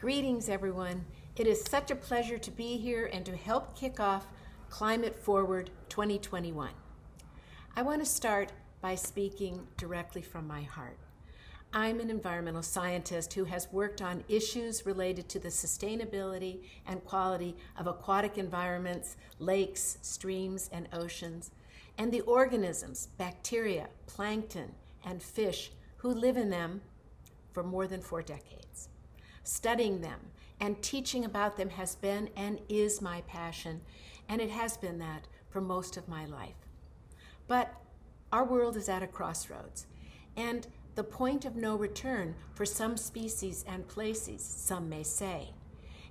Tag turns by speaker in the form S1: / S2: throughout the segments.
S1: Greetings, everyone. It is such a pleasure to be here and to help kick off Climate Forward 2021. I want to start by speaking directly from my heart. I'm an environmental scientist who has worked on issues related to the sustainability and quality of aquatic environments, lakes, streams, and oceans, and the organisms, bacteria, plankton, and fish who live in them for more than 4 decades. Studying them and teaching about them has been and is my passion, and it has been that for most of my life. But our world is at a crossroads, and the point of no return for some species and places, some may say.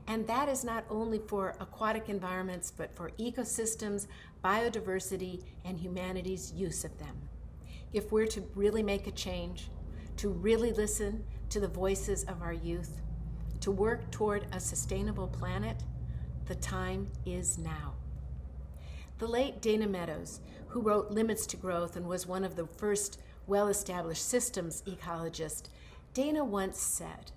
S1: And that is not only for aquatic environments, but for ecosystems, biodiversity, and humanity's use of them. If we're to really make a change, to really listen to the voices of our youth, to work toward a sustainable planet, the time is now. The late Dana Meadows, who wrote Limits to Growth and was one of the first well-established systems ecologists, Dana once said,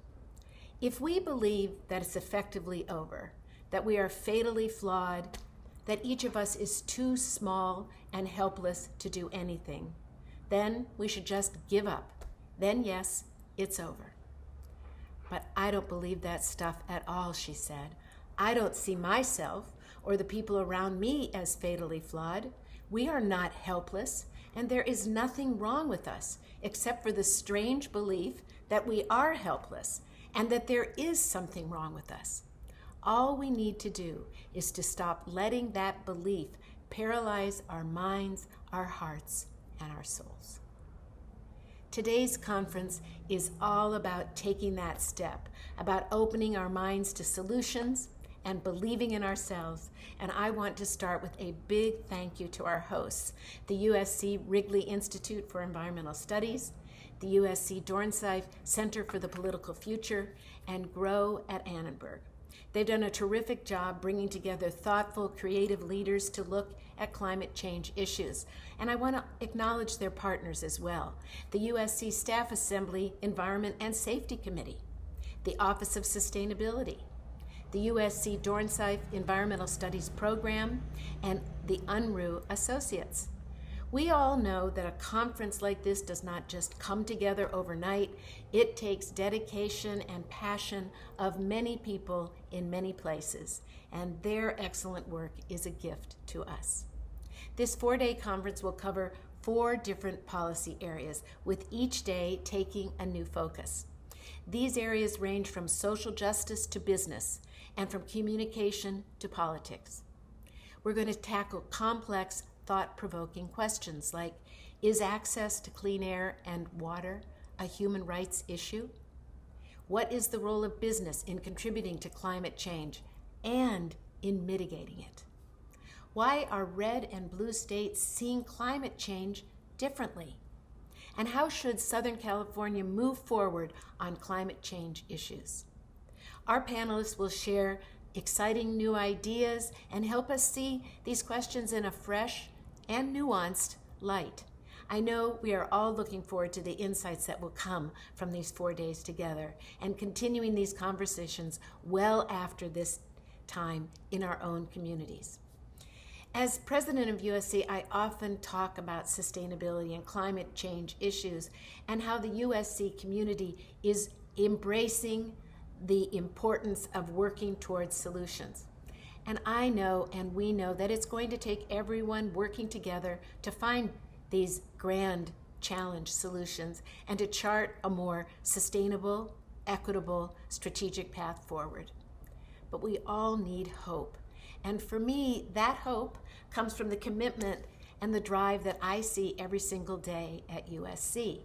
S1: "If we believe that it's effectively over, that we are fatally flawed, that each of us is too small and helpless to do anything, then we should just give up. Then yes, it's over." But I don't believe that stuff at all, she said. I don't see myself or the people around me as fatally flawed. We are not helpless, and there is nothing wrong with us except for the strange belief that we are helpless and that there is something wrong with us. All we need to do is to stop letting that belief paralyze our minds, our hearts, and our souls. Today's conference is all about taking that step, about opening our minds to solutions and believing in ourselves. And I want to start with a big thank you to our hosts, the USC Wrigley Institute for Environmental Studies, the USC Dornsife Center for the Political Future, and GROW at Annenberg. They've done a terrific job bringing together thoughtful, creative leaders to look at climate change issues. And I want to acknowledge their partners as well. The USC Staff Assembly Environment and Safety Committee, the Office of Sustainability, the USC Dornsife Environmental Studies Program, and the Unruh Associates. We all know that a conference like this does not just come together overnight. It takes dedication and passion of many people in many places, and their excellent work is a gift to us. This 4-day conference will cover 4 different policy areas, with each day taking a new focus. These areas range from social justice to business, and from communication to politics. We're going to tackle complex, thought-provoking questions like, is access to clean air and water a human rights issue? What is the role of business in contributing to climate change and in mitigating it? Why are red and blue states seeing climate change differently? And how should Southern California move forward on climate change issues? Our panelists will share exciting new ideas and help us see these questions in a fresh and nuanced light. I know we are all looking forward to the insights that will come from these 4 days together and continuing these conversations well after this time in our own communities. As president of USC, I often talk about sustainability and climate change issues and how the USC community is embracing the importance of working towards solutions. And I know, and we know, that it's going to take everyone working together to find these grand challenge solutions and to chart a more sustainable, equitable, strategic path forward. But we all need hope. And for me, that hope comes from the commitment and the drive that I see every single day at USC.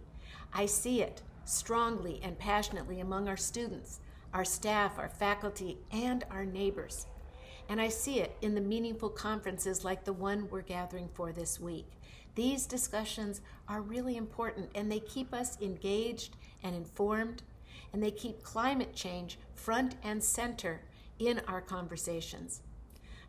S1: I see it strongly and passionately among our students, our staff, our faculty, and our neighbors. And I see it in the meaningful conferences like the one we're gathering for this week. These discussions are really important, and they keep us engaged and informed, and they keep climate change front and center in our conversations.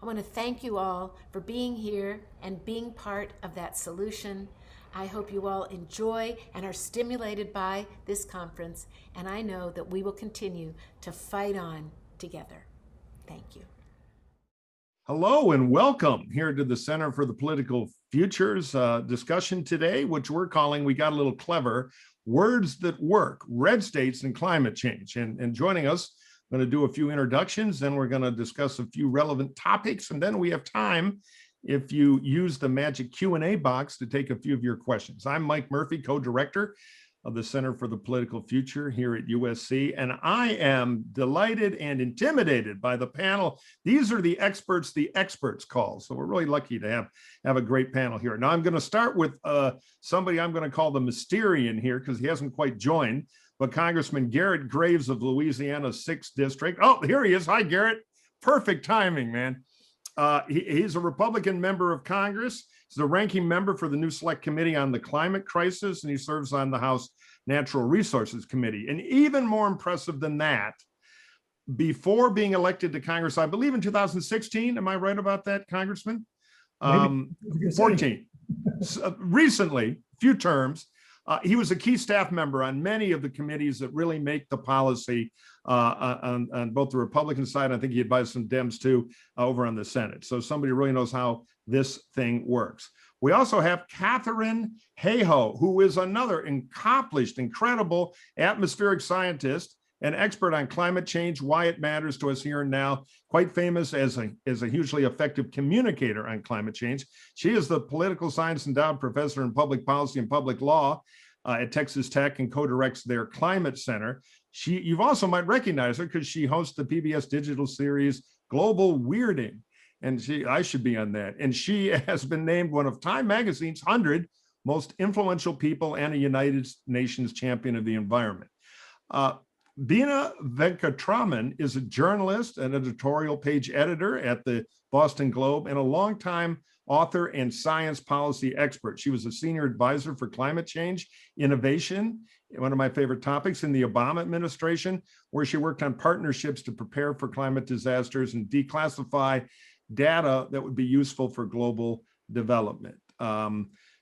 S1: I want to thank you all for being here and being part of that solution. I hope you all enjoy and are stimulated by this conference, and I know that we will continue to fight on together. Thank you.
S2: Hello and welcome here to the Center for the Political Futures discussion today, which we're calling, we got a little clever, Words That Work, Red States and Climate Change. And joining us, I'm going to do a few introductions, then we're going to discuss a few relevant topics, and then we have time if you use the magic Q&A box to take a few of your questions. I'm Mike Murphy, co-director of the Center for the Political Future here at USC, and I am delighted and intimidated by the panel. These are the experts call, so we're really lucky to have a great panel here. Now I'm going to start with somebody I'm going to call the Mysterian here because he hasn't quite joined, but Congressman Garrett Graves of Louisiana's 6th District. Oh, here he is. Hi, Garrett. Perfect timing, man. He's a Republican member of Congress. He's the ranking member for the new Select Committee on the Climate Crisis, and he serves on the House Natural Resources Committee. And even more impressive than that, before being elected to Congress, I believe in 2016, am I right about that, Congressman? 14. Recently, few terms, he was a key staff member on many of the committees that really make the policy on both the Republican side. I think he advised some Dems too over on the Senate. So somebody really knows how this thing works. We also have Katherine Hayhoe, who is another accomplished, incredible atmospheric scientist and expert on climate change, why it matters to us here and now, quite famous as a hugely effective communicator on climate change. She is the political science endowed professor in public policy and public law at Texas Tech and co-directs their climate center. You also might recognize her because she hosts the PBS digital series Global Weirding. And I should be on that. And she has been named one of Time Magazine's 100 most influential people and a United Nations champion of the environment. Beena Venkatraman is a journalist and editorial page editor at the Boston Globe and a longtime author and science policy expert. She was a senior advisor for climate change innovation, one of my favorite topics, in the Obama administration, where she worked on partnerships to prepare for climate disasters and declassify data that would be useful for global development.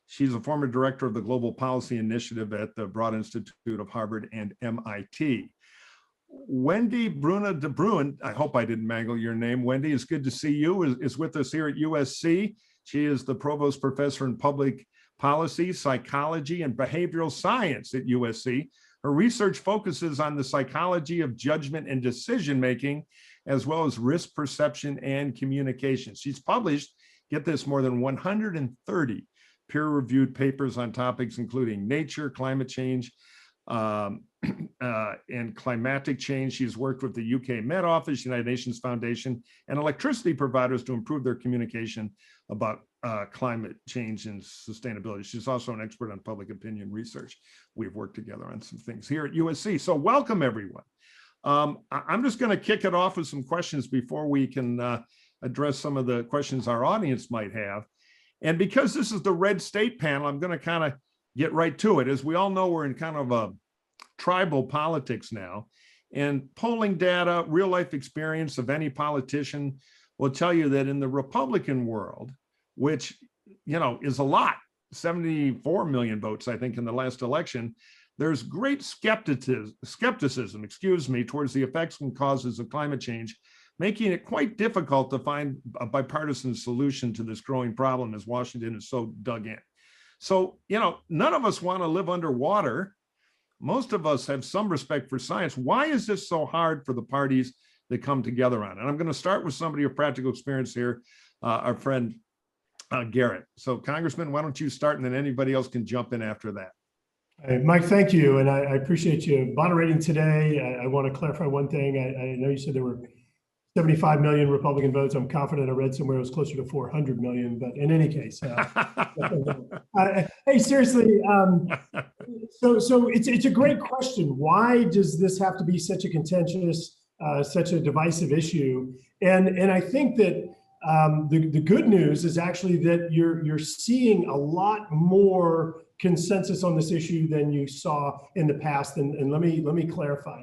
S2: She's a former director of the Global Policy Initiative at the Broad Institute of Harvard and MIT. Wendy Bruna de Bruin, I hope I didn't mangle your name. Wendy, it's good to see you, is with us here at USC. She is the provost professor in public policy, psychology, and behavioral science at USC. Her research focuses on the psychology of judgment and decision-making, as well as risk perception and communication. She's published, get this, more than 130 peer-reviewed papers on topics including nature, climate change, and climatic change. She's worked with the UK Met Office, United Nations Foundation, and electricity providers to improve their communication about climate change and sustainability. She's also an expert on public opinion research. We've worked together on some things here at USC. So welcome, everyone. I'm just going to kick it off with some questions before we can address some of the questions our audience might have. And because this is the red state panel, I'm going to kind of get right to it. As we all know, we're in kind of a tribal politics now, and polling data, real life experience of any politician will tell you that in the Republican world, which, you know, is a lot, 74 million votes, I think, in the last election, there's great skepticism, towards the effects and causes of climate change, making it quite difficult to find a bipartisan solution to this growing problem as Washington is so dug in. So, you know, none of us want to live underwater. Most of us have some respect for science. Why is this so hard for the parties that come together on it? And I'm going to start with somebody of practical experience here, our friend Garrett. So, Congressman, why don't you start, and then anybody else can jump in after that.
S3: Mike, thank you. And I appreciate you moderating today. I want to clarify one thing. I know you said there were 75 million Republican votes. I'm confident I read somewhere it was closer to 400 million, but in any case, hey, seriously. So it's a great question. Why does this have to be such a contentious, such a divisive issue? And I think that the good news is actually that you're seeing a lot more consensus on this issue than you saw in the past. And let me clarify.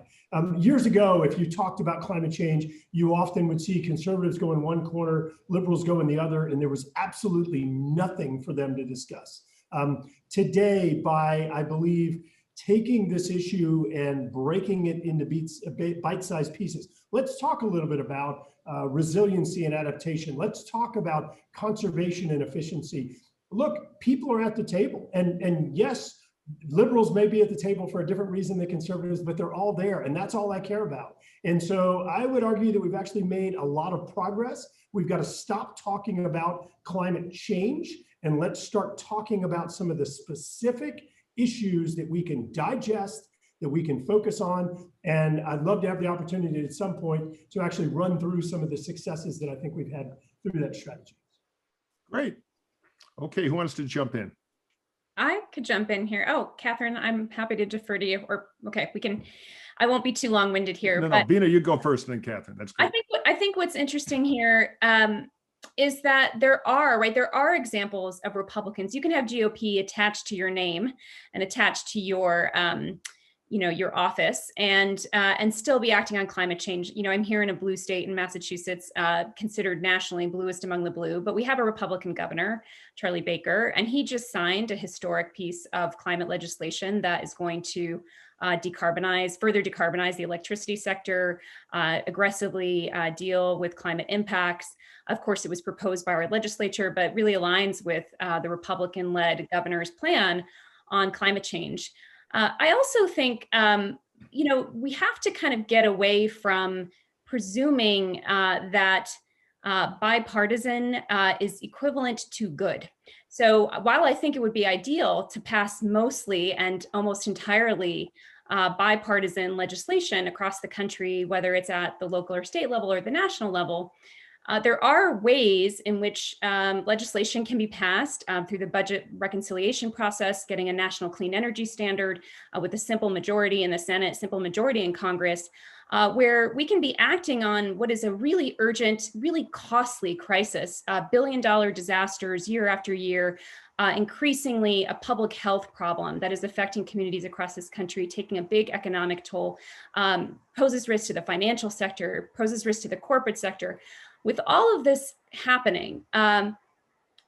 S3: Years ago, if you talked about climate change, you often would see conservatives go in one corner, liberals go in the other, and there was absolutely nothing for them to discuss. today by, I believe, taking this issue and breaking it into bite-sized pieces. Let's talk a little bit about resiliency and adaptation. Let's talk about conservation and efficiency. Look, people are at the table, and yes, liberals may be at the table for a different reason than conservatives, but they're all there, and that's all I care about. And so I would argue that we've actually made a lot of progress. We've got to stop talking about climate change and let's start talking about some of the specific issues that we can digest, that we can focus on. And I'd love to have the opportunity at some point to actually run through some of the successes that I think we've had through that strategy.
S2: Great. Okay, who wants to jump in?
S4: I could jump in here. Oh, Katherine, I'm happy to defer to you. Or okay, we can. I won't be too long-winded here.
S2: No, Bina, you go first, and then Katherine. That's great.
S4: I think what's interesting here is that there are examples of Republicans. You can have GOP attached to your name and attached to your your office and still be acting on climate change. I'm here in a blue state in Massachusetts, considered nationally bluest among the blue, but we have a Republican governor, Charlie Baker, and he just signed a historic piece of climate legislation that is going to further decarbonize the electricity sector, aggressively deal with climate impacts. Of course, it was proposed by our legislature, but really aligns with the Republican-led governor's plan on climate change. I also think, we have to kind of get away from presuming that bipartisan is equivalent to good. So while I think it would be ideal to pass mostly and almost entirely bipartisan legislation across the country, whether it's at the local or state level or the national level, there are ways in which legislation can be passed through the budget reconciliation process, getting a national clean energy standard with a simple majority in the Senate, simple majority in Congress, where we can be acting on what is a really urgent, really costly crisis, billion-dollar disasters year after year, increasingly a public health problem that is affecting communities across this country, taking a big economic toll, poses risk to the financial sector, poses risk to the corporate sector. With all of this happening,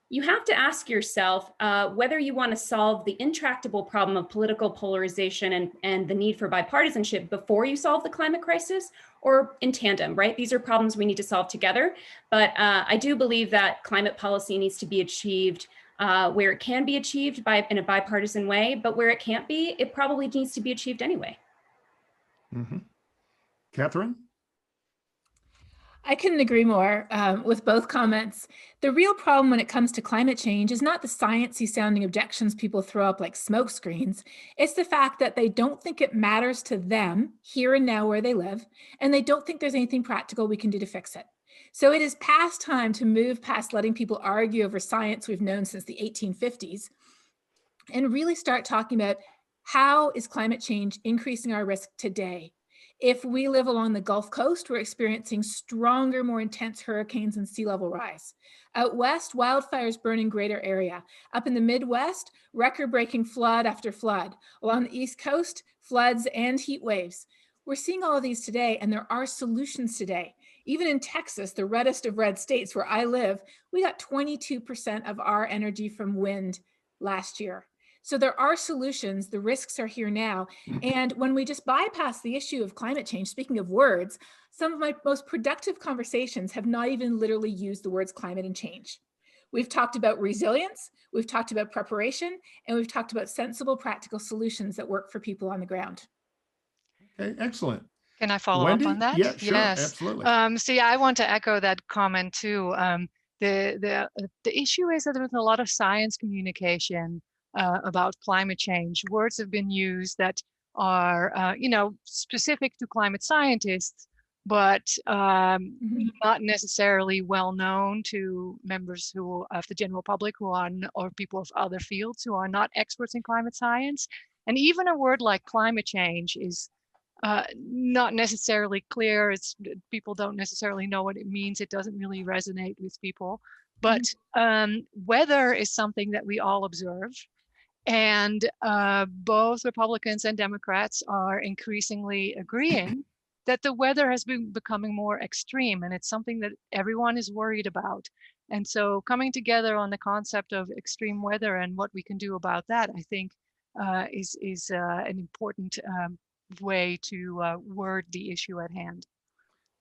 S4: you have to ask yourself whether you want to solve the intractable problem of political polarization and the need for bipartisanship before you solve the climate crisis, or in tandem, right? These are problems we need to solve together. But I do believe that climate policy needs to be achieved where it can be achieved in a bipartisan way, but where it can't be, it probably needs to be achieved anyway.
S2: Mm-hmm. Katherine?
S5: I couldn't agree more with both comments. The real problem when it comes to climate change is not the sciencey sounding objections people throw up like smoke screens. It's the fact that they don't think it matters to them here and now where they live, and they don't think there's anything practical we can do to fix it. So it is past time to move past letting people argue over science we've known since the 1850s and really start talking about how is climate change increasing our risk today. If we live along the Gulf Coast, we're experiencing stronger, more intense hurricanes and sea level rise. Out west, wildfires burn in greater area. Up in the Midwest, record-breaking flood after flood. Along the East Coast, floods and heat waves. We're seeing all of these today, and there are solutions today. Even in Texas, the reddest of red states where I live, we got 22% of our energy from wind last year. So there are solutions, the risks are here now. And when we just bypass the issue of climate change, speaking of words, some of my most productive conversations have not even literally used the words climate and change. We've talked about resilience, we've talked about preparation, and we've talked about sensible, practical solutions that work for people on the ground.
S2: Okay, excellent.
S6: Can I follow
S2: Wendy?
S6: up on that?
S2: Yeah, sure,
S6: Yes.
S2: absolutely.
S6: So yeah, I want to echo that comment too. The issue is that there's a lot of science communication about climate change. Words have been used that are, specific to climate scientists, but not necessarily well known to members of the general public or people of other fields who are not experts in climate science. And even a word like climate change is not necessarily clear. People don't necessarily know what it means. It doesn't really resonate with people. But weather is something that we all observe. And both Republicans and Democrats are increasingly agreeing that the weather has been becoming more extreme, and it's something that everyone is worried about. And so coming together on the concept of extreme weather and what we can do about that, I think is an important way to word the issue at hand.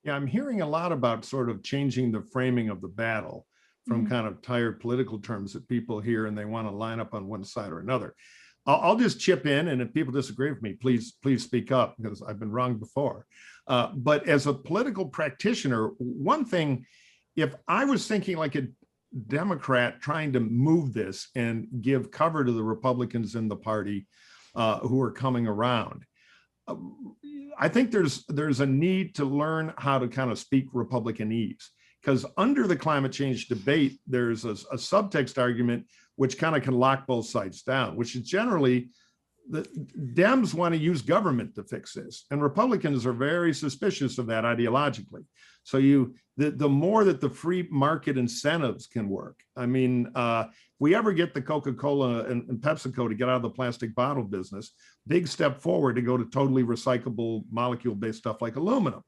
S2: Yeah, I'm hearing a lot about sort of changing the framing of the battle from kind of tired political terms that people hear and they want to line up on one side or another. I'll just chip in, and if people disagree with me, please speak up, because I've been wrong before. But as a political practitioner, one thing, if I was thinking like a Democrat trying to move this and give cover to the Republicans in the party who are coming around, I think there's a need to learn how to kind of speak Republicanese, because under the climate change debate, there's a subtext argument which kind of can lock both sides down, which is generally the Dems want to use government to fix this, and Republicans are very suspicious of that ideologically. So the more that the free market incentives can work. I mean, if we ever get the Coca-Cola and PepsiCo to get out of the plastic bottle business, big step forward to go to totally recyclable molecule-based stuff like aluminum.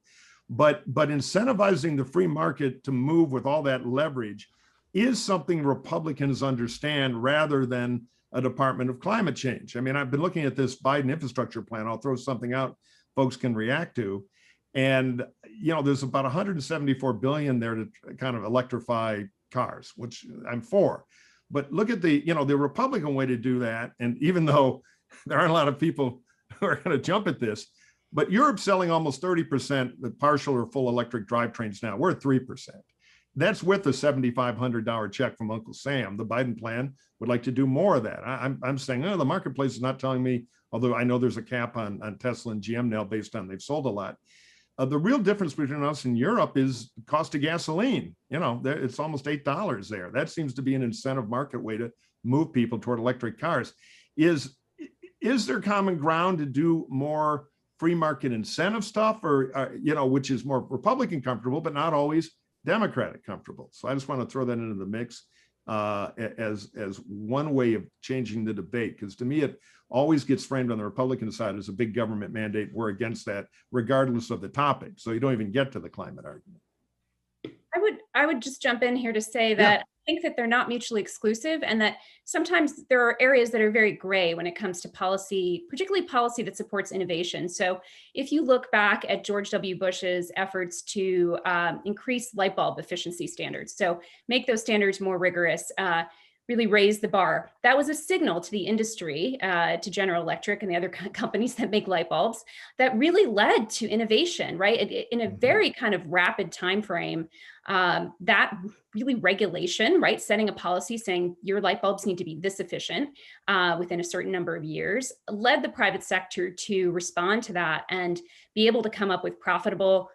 S2: But incentivizing the free market to move with all that leverage is something Republicans understand, rather than a Department of Climate Change. I mean, I've been looking at this Biden infrastructure plan. I'll throw something out folks can react to. And, you know, there's about 174 billion there to kind of electrify cars, which I'm for. But look at the Republican way to do that. And even though there aren't a lot of people who are going to jump at this, but Europe's selling almost 30% with partial or full electric drivetrains now. We're at 3%. That's with a $7,500 check from Uncle Sam. The Biden plan would like to do more of that. I'm saying, the marketplace is not telling me, although I know there's a cap on Tesla and GM now based on they've sold a lot. The real difference between us and Europe is the cost of gasoline. You know, it's almost $8 there. That seems to be an incentive market way to move people toward electric cars. Is there common ground to do more free market incentive stuff, or which is more Republican comfortable, but not always Democratic comfortable? So I just want to throw that into the mix as one way of changing the debate, because to me it always gets framed on the Republican side as a big government mandate. We're against that regardless of the topic, so you don't even get to the climate argument.
S4: I would just jump in here to say that I think that they're not mutually exclusive, and that sometimes there are areas that are very gray when it comes to policy, particularly policy that supports innovation. So if you look back at George W. Bush's efforts to increase light bulb efficiency standards, so make those standards more rigorous, really raise the bar. That was a signal to the industry, to General Electric and the other companies that make light bulbs, that really led to innovation, right? In a very kind of rapid time frame, that really regulation, right? Setting a policy saying your light bulbs need to be this efficient within a certain number of years, led the private sector to respond to that and be able to come up with profitable,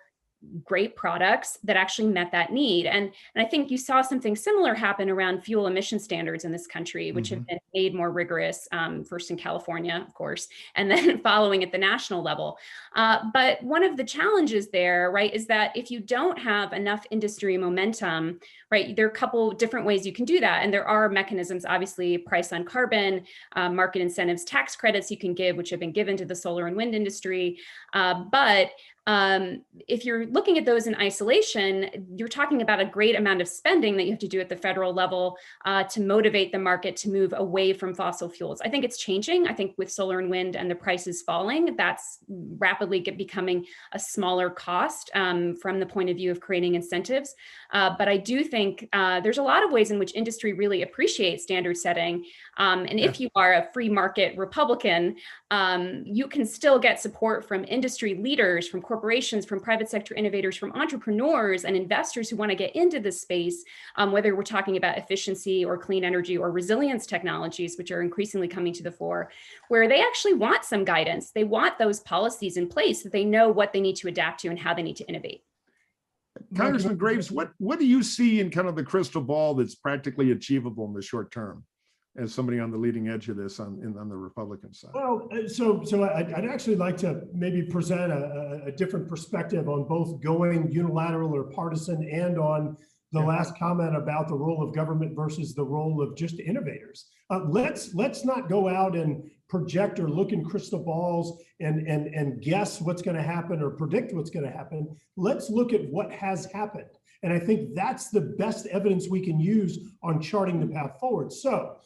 S4: great products that actually met that need. And I think you saw something similar happen around fuel emission standards in this country, which have been made more rigorous, first in California, of course, and then following at the national level. But one of the challenges there, right, is that if you don't have enough industry momentum, right, there are a couple different ways you can do that. And there are mechanisms, obviously, price on carbon, market incentives, tax credits you can give, which have been given to the solar and wind industry. But if you're looking at those in isolation, you're talking about a great amount of spending that you have to do at the federal level to motivate the market to move away from fossil fuels. I think it's changing. I think with solar and wind and the prices falling, that's rapidly becoming a smaller cost from the point of view of creating incentives. But I do think there's a lot of ways in which industry really appreciates standard setting. And if you are a free market Republican, you can still get support from industry leaders, from corporations, from private sector innovators, from entrepreneurs and investors who want to get into this space, whether we're talking about efficiency or clean energy or resilience technologies, which are increasingly coming to the fore, where they actually want some guidance. They want those policies in place that they know what they need to adapt to and how they need to innovate.
S2: Congressman Graves, what do you see in kind of the crystal ball that's practically achievable in the short term, as somebody on the leading edge of this on the Republican side?
S3: Well, so I'd actually like to maybe present a different perspective on both going unilateral or partisan, and on the last comment about the role of government versus the role of just innovators. Let's not go out and project or look in crystal balls and guess what's going to happen or predict what's going to happen. Let's look at what has happened. And I think that's the best evidence we can use on charting the path forward. So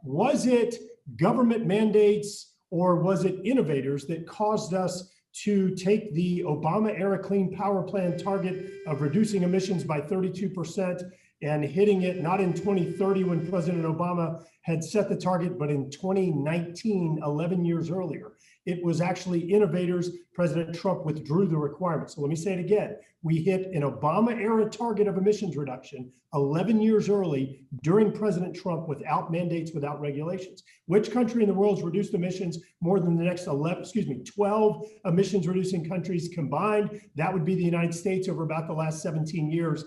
S3: was it government mandates or was it innovators that caused us to take the Obama era Clean Power Plan target of reducing emissions by 32% and hitting it not in 2030 when President Obama had set the target, but in 2019, 11 years earlier? It was actually innovators. President Trump withdrew the requirements. So let me say it again. We hit an Obama era target of emissions reduction 11 years early during President Trump without mandates, without regulations. Which country in the world's reduced emissions more than the next 12 emissions reducing countries combined? That would be the United States over about the last 17 years,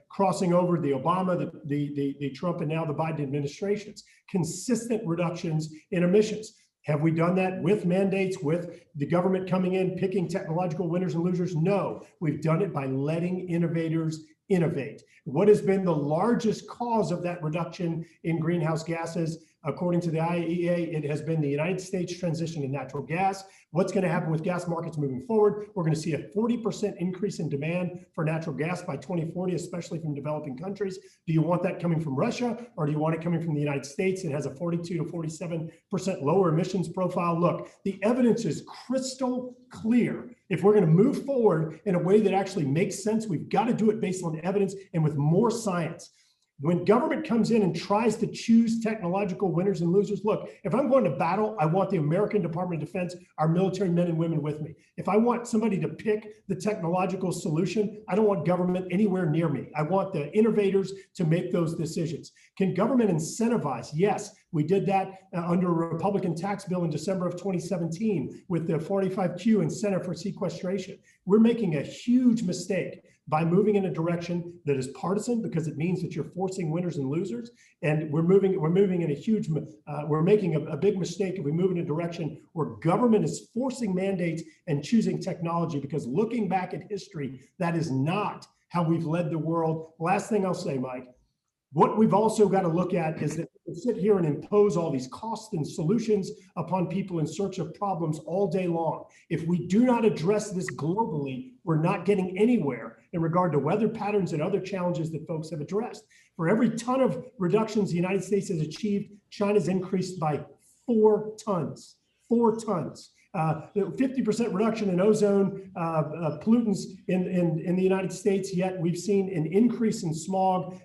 S3: crossing over the Obama, the Trump, and now the Biden administrations. Consistent reductions in emissions. Have we done that with mandates, with the government coming in, picking technological winners and losers? No, we've done it by letting innovators innovate. What has been the largest cause of that reduction in greenhouse gases? According to the IEA, it has been the United States transition to natural gas. What's going to happen with gas markets moving forward? We're going to see a 40% increase in demand for natural gas by 2040, especially from developing countries. Do you want that coming from Russia, or do you want it coming from the United States? It has a 42 to 47% lower emissions profile. Look, the evidence is crystal clear. If we're going to move forward in a way that actually makes sense, we've got to do it based on evidence and with more science. When government comes in and tries to choose technological winners and losers, look, if I'm going to battle, I want the American Department of Defense, our military men and women with me. If I want somebody to pick the technological solution, I don't want government anywhere near me. I want the innovators to make those decisions. Can government incentivize? Yes, we did that under a Republican tax bill in December of 2017 with the 45Q incentive for sequestration. We're making a huge mistake by moving in a direction that is partisan, because it means that you're forcing winners and losers. And we're making a big mistake if we move in a direction where government is forcing mandates and choosing technology, because looking back at history, that is not how we've led the world. Last thing I'll say, Mike, what we've also got to look at is that we sit here and impose all these costs and solutions upon people in search of problems all day long. If we do not address this globally, we're not getting anywhere in regard to weather patterns and other challenges that folks have addressed. For every ton of reductions the United States has achieved, China's increased by 4 tons. 4 tons. 50% reduction in ozone pollutants in the United States, yet we've seen an increase in smog,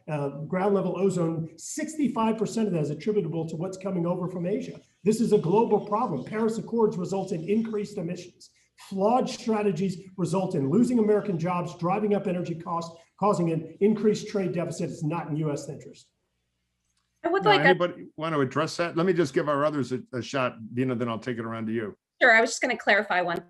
S3: ground level ozone. 65% of that is attributable to what's coming over from Asia. This is a global problem. Paris Accords result in increased emissions. Flawed strategies result in losing American jobs, driving up energy costs, causing an increased trade deficit. It's not in U.S. interest.
S4: I would
S2: Now,
S4: like
S2: anybody want to address that? Let me just give our others a shot, Dina, then I'll take it around to you.
S4: Sure, I was just going to clarify one.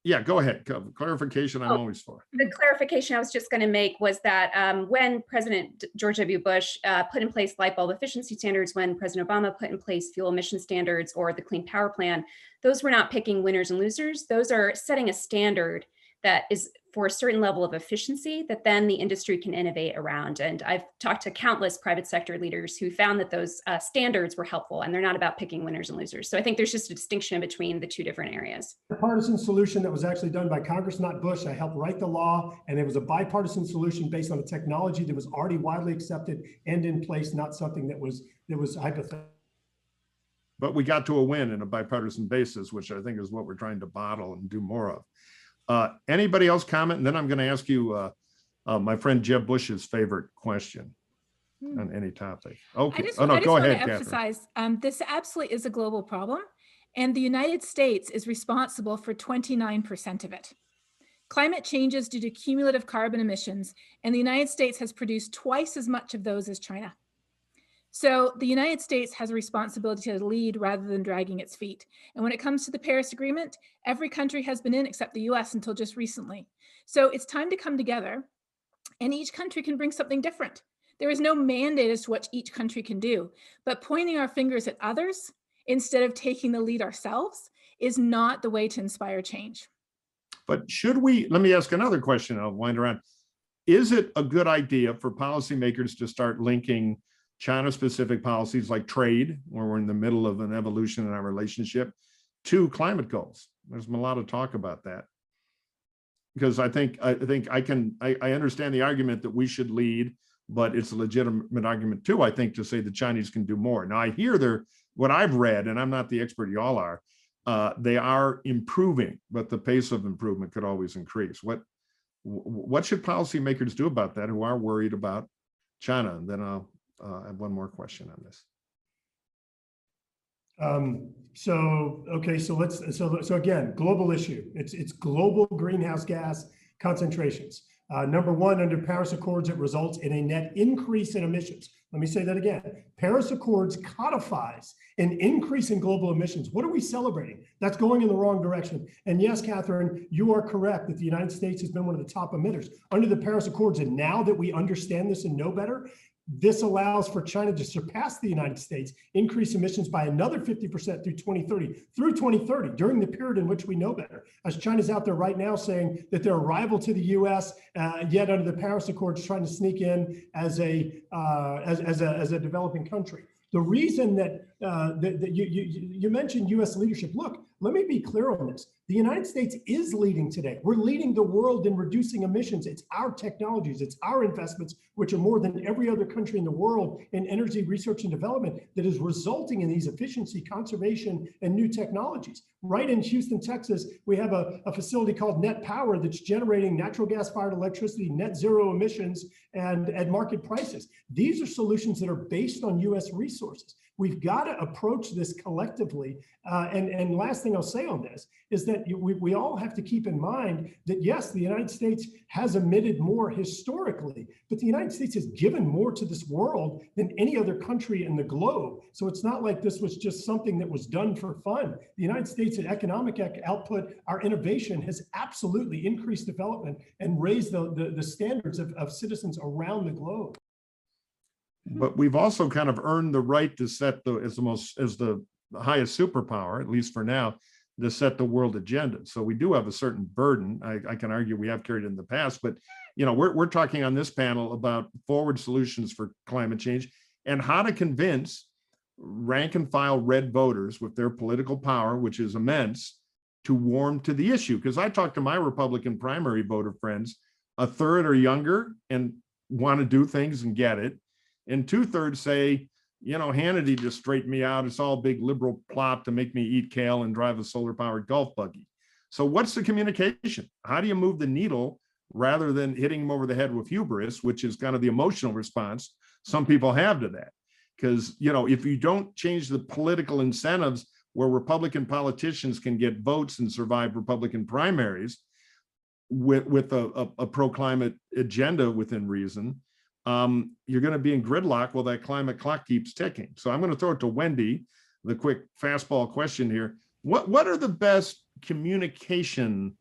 S2: Yeah, go ahead. Clarification, I'm always for.
S4: The clarification I was just going to make was that when President George W. Bush put in place light bulb efficiency standards, when President Obama put in place fuel emission standards or the Clean Power Plan, those were not picking winners and losers. Those are setting a standard that is for a certain level of efficiency that then the industry can innovate around. And I've talked to countless private sector leaders who found that those standards were helpful, and they're not about picking winners and losers. So I think there's just a distinction between the two different areas.
S3: A partisan solution that was actually done by Congress, not Bush. I helped write the law, and it was a bipartisan solution based on a technology that was already widely accepted and in place, not something that was hypothetical.
S2: But we got to a win in a bipartisan basis, which I think is what we're trying to bottle and do more of. Anybody else comment? And then I'm going to ask you my friend Jeb Bush's favorite question on any topic. Okay.
S5: I just
S2: Go
S5: want
S2: ahead,
S5: to emphasize this absolutely is a global problem, and the United States is responsible for 29% of it. Climate change is due to cumulative carbon emissions, and the United States has produced twice as much of those as China. So the United States has a responsibility to lead rather than dragging its feet. And when it comes to the Paris Agreement, every country has been in except the US until just recently. So it's time to come together, and each country can bring something different. There is no mandate as to what each country can do, but pointing our fingers at others instead of taking the lead ourselves is not the way to inspire change.
S2: But should we, let me ask another question, I'll wind around. Is it a good idea for policymakers to start linking China-specific policies like trade, where we're in the middle of an evolution in our relationship, to climate goals. There's been a lot of talk about that. Because I understand the argument that we should lead, but it's a legitimate argument too, I think, to say the Chinese can do more. Now I hear what I've read, and I'm not the expert you all are, they are improving, but the pace of improvement could always increase. What should policymakers do about that who are worried about China? And then I'll have one more question on this.
S3: So again, global issue. It's global greenhouse gas concentrations. Number one, under Paris Accords, it results in a net increase in emissions. Let me say that again. Paris Accords codifies an increase in global emissions. What are we celebrating? That's going in the wrong direction. And yes, Katherine, you are correct that the United States has been one of the top emitters under the Paris Accords. And now that we understand this and know better, this allows for China to surpass the United States, increase emissions by another 50% through 2030, during the period in which we know better. As China's out there right now saying that they're a rival to the US, yet under the Paris Accords trying to sneak in as a developing country. The reason that you mentioned US leadership, look, let me be clear on this. The United States is leading today. We're leading the world in reducing emissions. It's our technologies, it's our investments, which are more than every other country in the world in energy research and development, that is resulting in these efficiency, conservation, and new technologies. Right in Houston, Texas, we have a facility called Net Power that's generating natural gas-fired electricity, net zero emissions, and at market prices. These are solutions that are based on US resources. We've got to approach this collectively. And last thing I'll say on this is that we all have to keep in mind that, yes, the United States has emitted more historically, but the United States has given more to this world than any other country in the globe. So it's not like this was just something that was done for fun. The United States' economic output, our innovation has absolutely increased development and raised the standards of citizens around the globe.
S2: But we've also kind of earned the right to set as the highest superpower, at least for now, to set the world agenda. So we do have a certain burden. I can argue we have carried it in the past, but we're talking on this panel about forward solutions for climate change and how to convince rank and file red voters with their political power, which is immense, to warm to the issue. Because I talked to my Republican primary voter friends, a third are younger and want to do things and get it. And 2/3 say, Hannity just straightened me out. It's all a big liberal plot to make me eat kale and drive a solar-powered golf buggy. So what's the communication? How do you move the needle rather than hitting them over the head with hubris, which is kind of the emotional response some people have to that? Because, if you don't change the political incentives where Republican politicians can get votes and survive Republican primaries with a pro-climate agenda within reason, you're going to be in gridlock while that climate clock keeps ticking. So I'm going to throw it to Wendy, the quick fastball question here. What are the best communication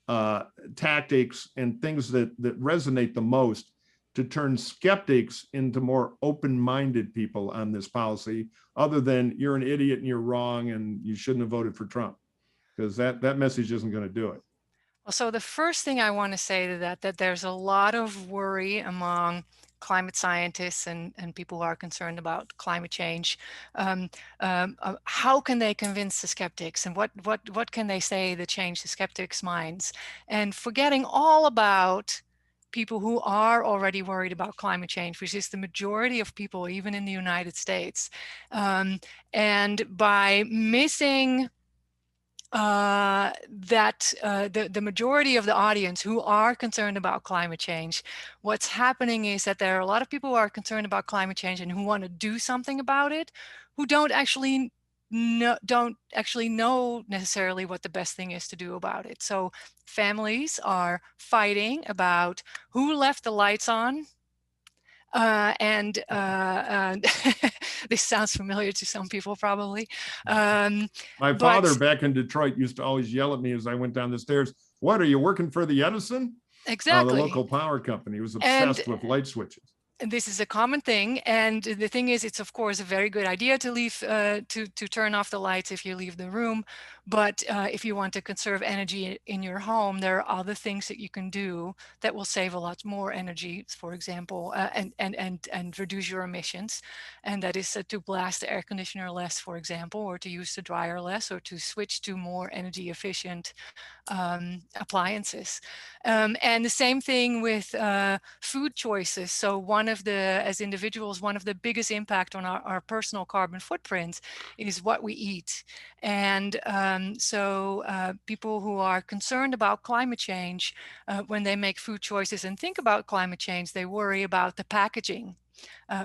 S2: tactics and things that resonate the most to turn skeptics into more open-minded people on this policy, other than you're an idiot and you're wrong and you shouldn't have voted for Trump? Because that message isn't going to do it.
S6: Well, so the first thing I want to say to that there's a lot of worry among climate scientists and people who are concerned about climate change. How can they convince the skeptics, and what can they say to change the skeptics' minds? And forgetting all about people who are already worried about climate change, which is the majority of people, even in the United States. And by missing the majority of the audience who are concerned about climate change, what's happening is that there are a lot of people who are concerned about climate change and who want to do something about it, who don't actually know necessarily what the best thing is to do about it. So families are fighting about who left the lights on. This sounds familiar to some people probably.
S2: My father back in Detroit used to always yell at me as I went down the stairs, "What, are you working for the Edison?"
S6: Exactly.
S2: The local power company. He was obsessed with light switches.
S6: And this is a common thing. And the thing is, it's of course a very good idea to leave, to turn off the lights if you leave the room. But if you want to conserve energy in your home, there are other things that you can do that will save a lot more energy, for example, and reduce your emissions. And that is to blast the air conditioner less, for example, or to use the dryer less, or to switch to more energy efficient appliances. And the same thing with food choices. So as individuals, one of the biggest impact on our personal carbon footprint is what we eat. And people who are concerned about climate change, when they make food choices and think about climate change, they worry about the packaging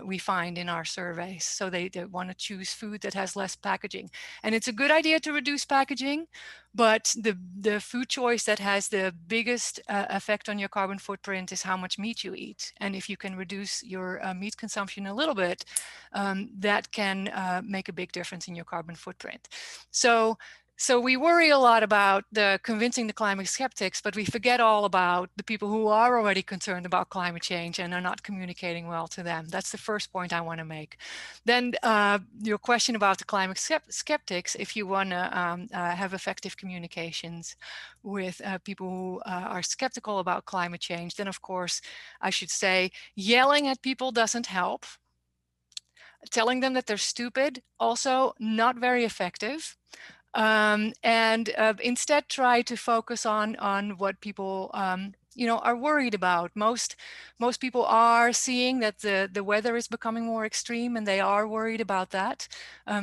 S6: we find in our surveys. So they want to choose food that has less packaging. And it's a good idea to reduce packaging, but the food choice that has the biggest effect on your carbon footprint is how much meat you eat. And if you can reduce your meat consumption a little bit, that can make a big difference in your carbon footprint. So we worry a lot about convincing the climate skeptics, but we forget all about the people who are already concerned about climate change and are not communicating well to them. That's the first point I want to make. Then your question about the climate skeptics, if you want to have effective communications with people who are skeptical about climate change, then of course I should say yelling at people doesn't help. Telling them that they're stupid, also not very effective. Instead try to focus on what people are worried about. Most people are seeing that the weather is becoming more extreme, and they are worried about that.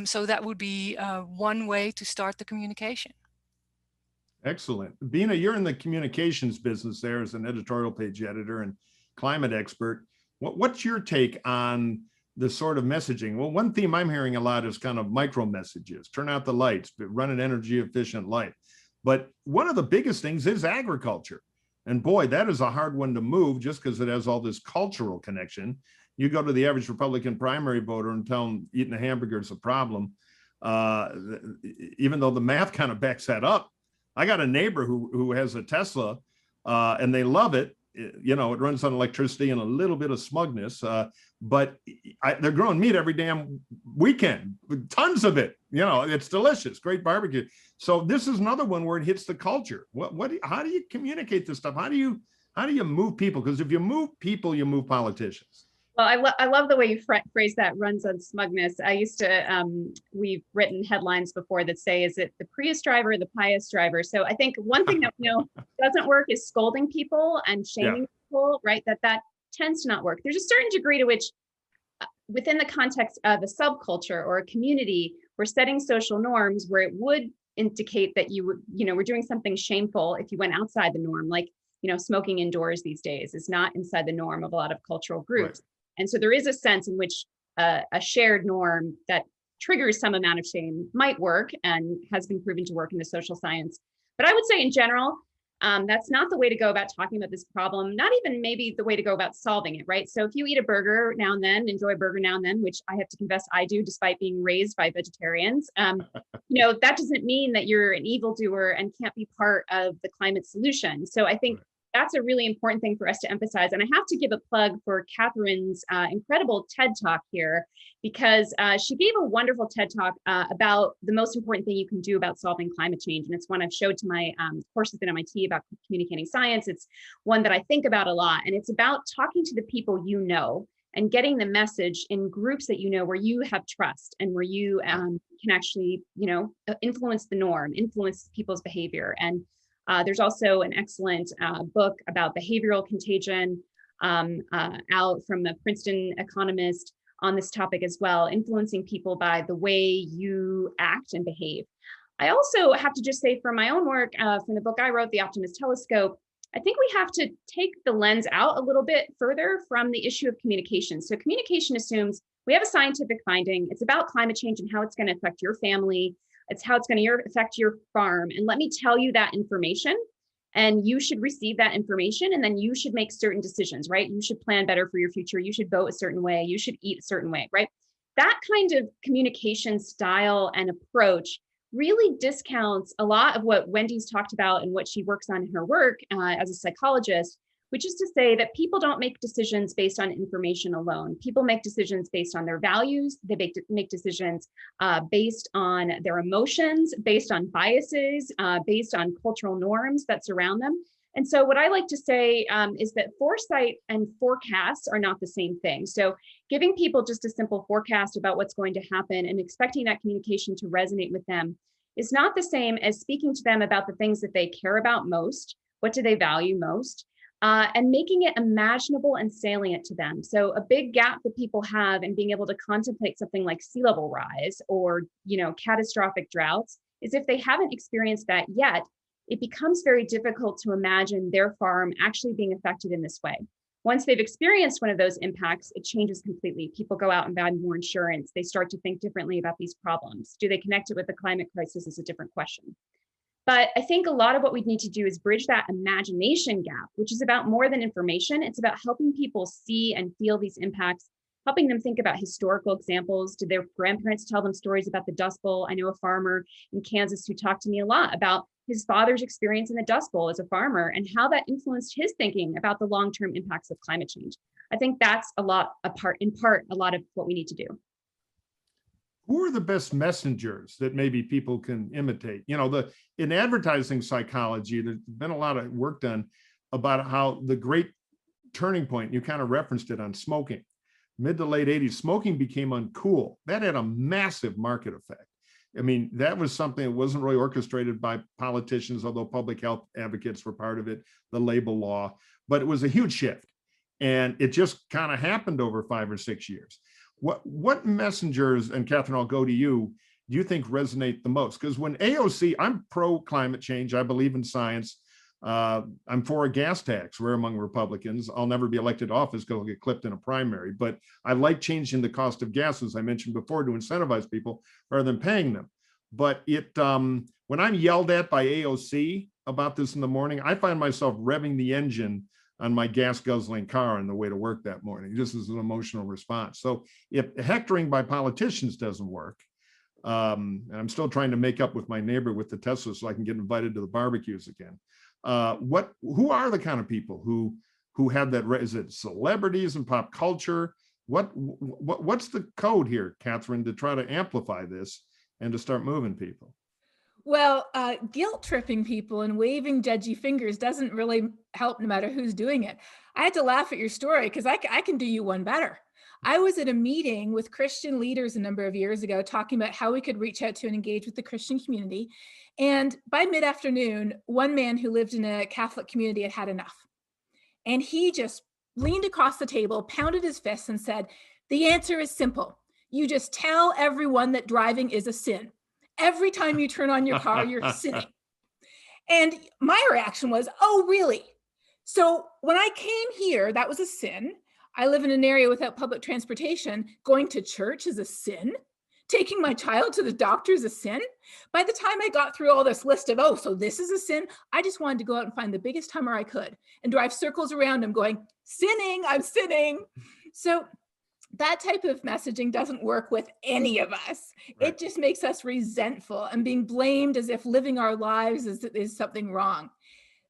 S6: So that would be one way to start the communication.
S2: Excellent. Bina, you're in the communications business there as an editorial page editor and climate expert. What's your take on the sort of messaging? Well, one theme I'm hearing a lot is kind of micro messages, turn out the lights, run an energy efficient light. But one of the biggest things is agriculture. And boy, that is a hard one to move just because it has all this cultural connection. You go to the average Republican primary voter and tell them eating a hamburger is a problem. Even though the math kind of backs that up. I got a neighbor who has a Tesla and they love it. You know, it runs on electricity and a little bit of smugness, but they're growing meat every damn weekend, tons of it. You know, it's delicious, great barbecue. So this is another one where it hits the culture. How do you communicate this stuff? How do you move people? Because if you move people, you move politicians.
S4: Well, I love the way you phrase that, runs on smugness. I used to, we've written headlines before that say, is it the Prius driver or the pious driver? So I think one thing that we know doesn't work is scolding people and shaming people, right? That tends to not work. There's a certain degree to which within the context of a subculture or a community, we're setting social norms where it would indicate that we're doing something shameful if you went outside the norm, like, smoking indoors these days is not inside the norm of a lot of cultural groups. Right. And so there is a sense in which a shared norm that triggers some amount of shame might work and has been proven to work in the social science. But I would say in general, that's not the way to go about talking about this problem, not even maybe the way to go about solving it, right? So if you eat a burger now and then, enjoy a burger now and then, which I have to confess I do despite being raised by vegetarians, that doesn't mean that you're an evildoer and can't be part of the climate solution. So I think that's a really important thing for us to emphasize. And I have to give a plug for Katherine's incredible TED Talk here, because she gave a wonderful TED Talk about the most important thing you can do about solving climate change. And it's one I've showed to my courses at MIT about communicating science. It's one that I think about a lot. And it's about talking to the people you know and getting the message in groups that you know, where you have trust and where you can actually, influence the norm, influence people's behavior. And there's also an excellent book about behavioral contagion out from a Princeton economist on this topic as well, influencing people by the way you act and behave. I also have to just say, from my own work, from the book I wrote, The Optimist Telescope, I think we have to take the lens out a little bit further from the issue of communication. So communication assumes we have a scientific finding. It's about climate change and how it's going to affect your family. It's how it's going to affect your farm. And let me tell you that information, and you should receive that information, and then you should make certain decisions, right? You should plan better for your future. You should vote a certain way. You should eat a certain way, right? That kind of communication style and approach really discounts a lot of what Wendy's talked about and what she works on in her work as a psychologist, which is to say that people don't make decisions based on information alone. People make decisions based on their values. They make decisions based on their emotions, based on biases, based on cultural norms that surround them. And so what I like to say is that foresight and forecasts are not the same thing. So giving people just a simple forecast about what's going to happen and expecting that communication to resonate with them is not the same as speaking to them about the things that they care about most. What do they value most? And making it imaginable and salient to them. So a big gap that people have in being able to contemplate something like sea level rise or, catastrophic droughts is if they haven't experienced that yet, it becomes very difficult to imagine their farm actually being affected in this way. Once they've experienced one of those impacts, it changes completely. People go out and buy more insurance. They start to think differently about these problems. Do they connect it with the climate crisis is a different question. But I think a lot of what we need to do is bridge that imagination gap, which is about more than information. It's about helping people see and feel these impacts, helping them think about historical examples. Did their grandparents tell them stories about the Dust Bowl? I know a farmer in Kansas who talked to me a lot about his father's experience in the Dust Bowl as a farmer and how that influenced his thinking about the long-term impacts of climate change. I think that's a lot of what we need to do.
S2: Who are the best messengers that maybe people can imitate? In advertising psychology, there's been a lot of work done about how the great turning point, you kind of referenced it on smoking. Mid to late 80s, smoking became uncool. That had a massive market effect. I mean, that was something that wasn't really orchestrated by politicians, although public health advocates were part of it, the label law, but it was a huge shift. And it just kind of happened over 5 or 6 years. What messengers, and Katherine, I'll go to you, do you think resonate the most? Because when AOC, I'm pro climate change, I believe in science. I'm for a gas tax, rare among Republicans. I'll never be elected to office because I'll get clipped in a primary, but I like changing the cost of gas, as I mentioned before, to incentivize people rather than paying them. But when I'm yelled at by AOC about this in the morning, I find myself revving the engine on my gas guzzling car on the way to work that morning. This is an emotional response. So if hectoring by politicians doesn't work, and I'm still trying to make up with my neighbor with the Tesla so I can get invited to the barbecues again. Who are the kind of people who have that? Is it celebrities and pop culture? What's the code here, Katherine, to try to amplify this and to start moving people?
S5: Well, guilt tripping people and waving judgy fingers doesn't really help no matter who's doing it. I had to laugh at your story because I can do you one better. I was at a meeting with Christian leaders a number of years ago talking about how we could reach out to and engage with the Christian community. And by mid-afternoon, one man who lived in a Catholic community had had enough. And he just leaned across the table, pounded his fists and said, "The answer is simple. You just tell everyone that driving is a sin. Every time you turn on your car, you're sinning." And my reaction was, oh, really? So when I came here, that was a sin. I live in an area without public transportation. Going to church is a sin. Taking my child to the doctor is a sin. By the time I got through all this list of, oh, so this is a sin, I just wanted to go out and find the biggest Hummer I could and drive circles around him going, sinning, I'm sinning. So that type of messaging doesn't work with any of us. Right. It just makes us resentful and being blamed as if living our lives is something wrong.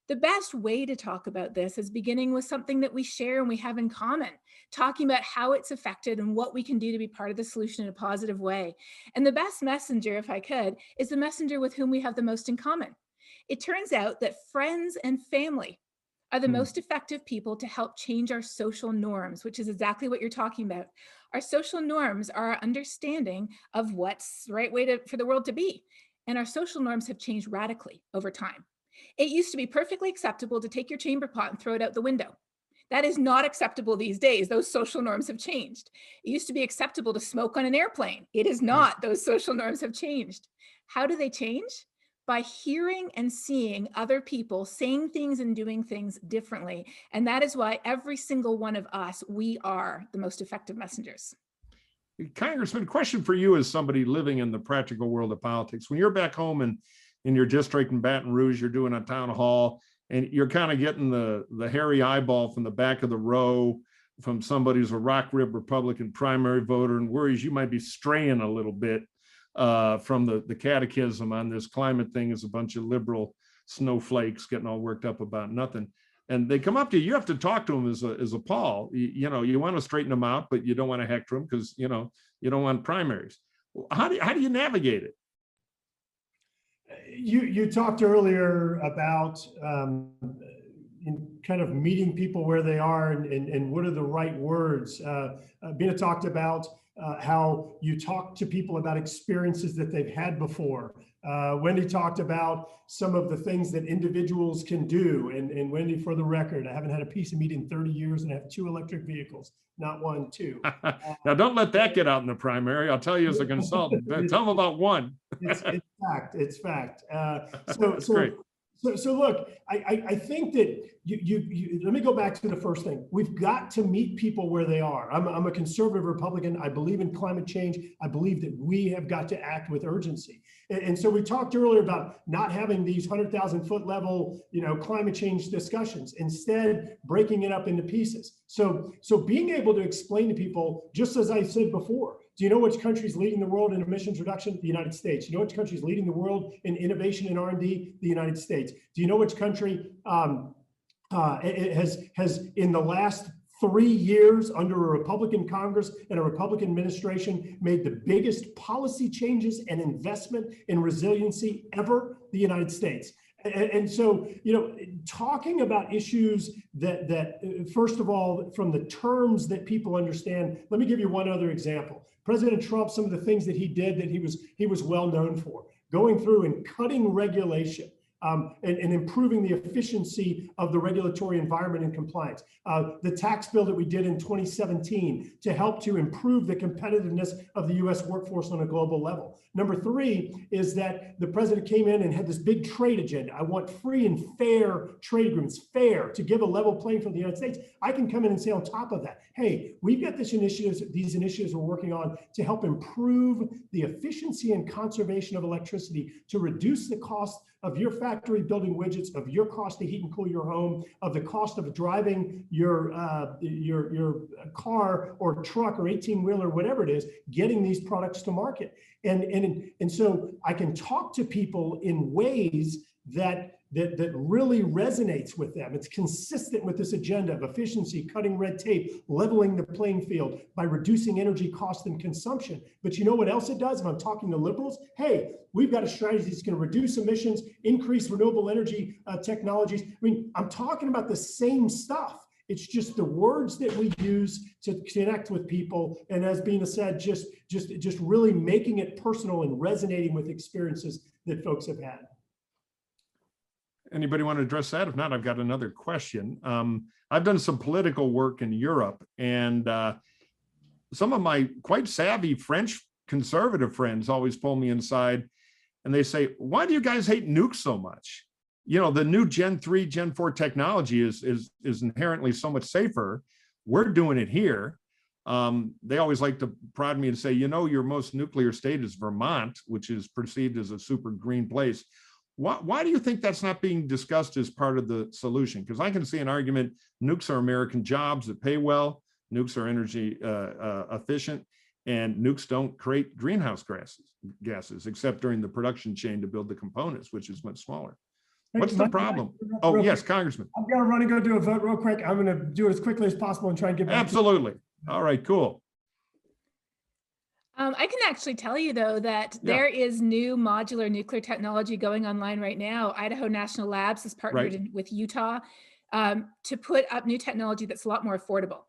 S5: The best way to talk about this is beginning with something that we share and we have in common, talking about how it's affected and what we can do to be part of the solution in a positive way. And the best messenger, if I could, is the messenger with whom we have the most in common. It turns out that friends and family are the most effective people to help change our social norms, which is exactly what you're talking about. Our social norms are our understanding of what's the right way for the world to be. And our social norms have changed radically over time. It used to be perfectly acceptable to take your chamber pot and throw it out the window. That is not acceptable these days. Those social norms have changed. It used to be acceptable to smoke on an airplane. It is not. Those social norms have changed. How do they change? By hearing and seeing other people saying things and doing things differently. And that is why every single one of us, we are the most effective messengers.
S2: Congressman, question for you as somebody living in the practical world of politics. When you're back home in your district in Baton Rouge, you're doing a town hall, and you're kind of getting the hairy eyeball from the back of the row from somebody who's a rock rib Republican primary voter and worries you might be straying a little bit from the catechism on this climate thing as a bunch of liberal snowflakes getting all worked up about nothing. and they come up to you. You have to talk to them as a Paul. You want to straighten them out, but you don't want to hector them because you don't want primaries. How do you navigate it?
S3: You talked earlier about kind of meeting people where they are and what are the right words. Bina talked about how you talk to people about experiences that they've had before. Wendy talked about some of the things that individuals can do. And Wendy, for the record, I haven't had a piece of meat in 30 years and I have 2 electric vehicles, not 1, 2.
S2: Now, don't let that get out in the primary. I'll tell you as a consultant. Tell them about 1.
S3: It's fact. It's fact.
S2: That's great.
S3: So look, I think that you let me go back to the first thing. We've got to meet people where they are. I'm a conservative Republican. I believe in climate change. I believe that we have got to act with urgency. And so we talked earlier about not having these 100,000-foot level, climate change discussions, instead breaking it up into pieces. So being able to explain to people, just as I said before, do you know which country is leading the world in emissions reduction? The United States. Do you know which country is leading the world in innovation and R&D? The United States. Do you know which country has in the last 3 years under a Republican Congress and a Republican administration made the biggest policy changes and investment in resiliency ever? The United States. And so, talking about issues that first of all, from the terms that people understand, let me give you one other example. President Trump, some of the things that he did that he was well known for, going through and cutting regulation. And improving the efficiency of the regulatory environment and compliance. The tax bill that we did in 2017 to help to improve the competitiveness of the U.S. workforce on a global level. Number 3 is that the president came in and had this big trade agenda. I want free and fair trade agreements, fair, to give a level playing field to the United States. I can come in and say on top of that, hey, we've got these initiatives we're working on to help improve the efficiency and conservation of electricity, to reduce the cost of your factory building widgets, of your cost to heat and cool your home, of the cost of driving your car or truck or 18-wheeler, whatever it is, getting these products to market. And so I can talk to people in ways that really resonates with them. It's consistent with this agenda of efficiency, cutting red tape, leveling the playing field by reducing energy cost and consumption. But you know what else it does? If I'm talking to liberals, hey, we've got a strategy that's going to reduce emissions, increase renewable energy technologies. I mean, I'm talking about the same stuff. It's just the words that we use to connect with people. And as Bina said, just really making it personal and resonating with experiences that folks have had.
S2: Anybody want to address that? If not, I've got another question. I've done some political work in Europe, and some of my quite savvy French conservative friends always pull me inside and they say, why do you guys hate nukes so much? The new Gen 3, Gen 4 technology is inherently so much safer. We're doing it here. They always like to prod me and say, your most nuclear state is Vermont, which is perceived as a super green place. Why do you think that's not being discussed as part of the solution? Because I can see an argument, nukes are American jobs that pay well, nukes are energy efficient, and nukes don't create greenhouse gases, except during the production chain to build the components, which is much smaller. What's the problem? Oh, yes, Congressman.
S3: I'm going to run and go do a vote real quick. I'm going to do it as quickly as possible and try and get back.
S2: Absolutely. All right, cool.
S5: I can actually tell you, though, that there is new modular nuclear technology going online right now. Idaho National Labs has partnered with Utah to put up new technology that's a lot more affordable.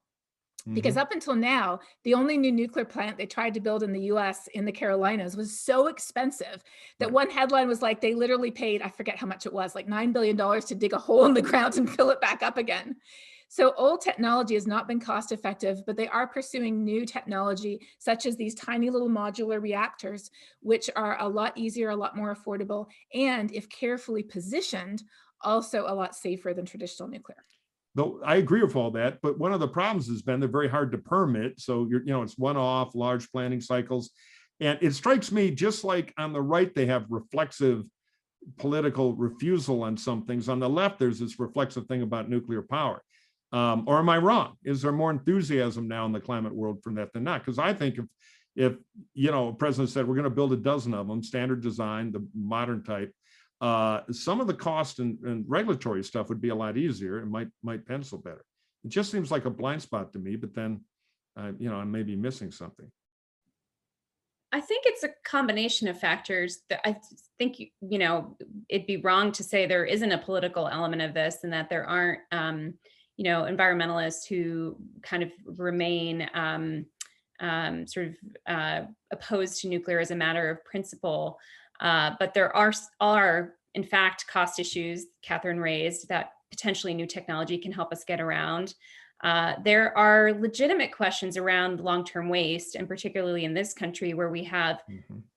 S5: Because up until now, the only new nuclear plant they tried to build in the US in the Carolinas was so expensive that one headline was like, they literally paid, I forget how much it was, like $9 billion to dig a hole in the ground and fill it back up again. So old technology has not been cost effective, but they are pursuing new technology, such as these tiny little modular reactors, which are a lot easier, a lot more affordable, and if carefully positioned, also a lot safer than traditional nuclear.
S2: Though I agree with all that, but one of the problems has been they're very hard to permit. So it's one-off, large planning cycles. And it strikes me, just like on the right, they have reflexive political refusal on some things. On the left, there's this reflexive thing about nuclear power. Or am I wrong? Is there more enthusiasm now in the climate world for that than not? Because I think if a president said, we're going to build a dozen of them, standard design, the modern type, some of the cost and regulatory stuff would be a lot easier and might pencil better. It just seems like a blind spot to me, but then, I may be missing something.
S4: I think it's a combination of factors. That I think, it'd be wrong to say there isn't a political element of this and that there aren't, environmentalists who kind of remain opposed to nuclear as a matter of principle. But there are, in fact, cost issues Katherine raised that potentially new technology can help us get around. There are legitimate questions around long-term waste, and particularly in this country where we have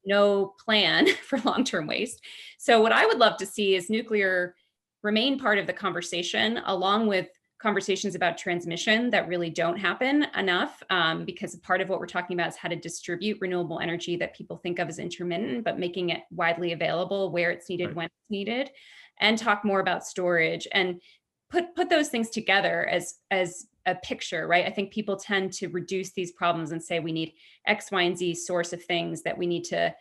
S4: no plan for long-term waste. So what I would love to see is nuclear remain part of the conversation, along with conversations about transmission that really don't happen enough, because part of what we're talking about is how to distribute renewable energy that people think of as intermittent, but making it widely available where it's needed, when it's needed, and talk more about storage and put those things together as a picture, right? I think people tend to reduce these problems and say we need X, Y, and Z source of things that we need to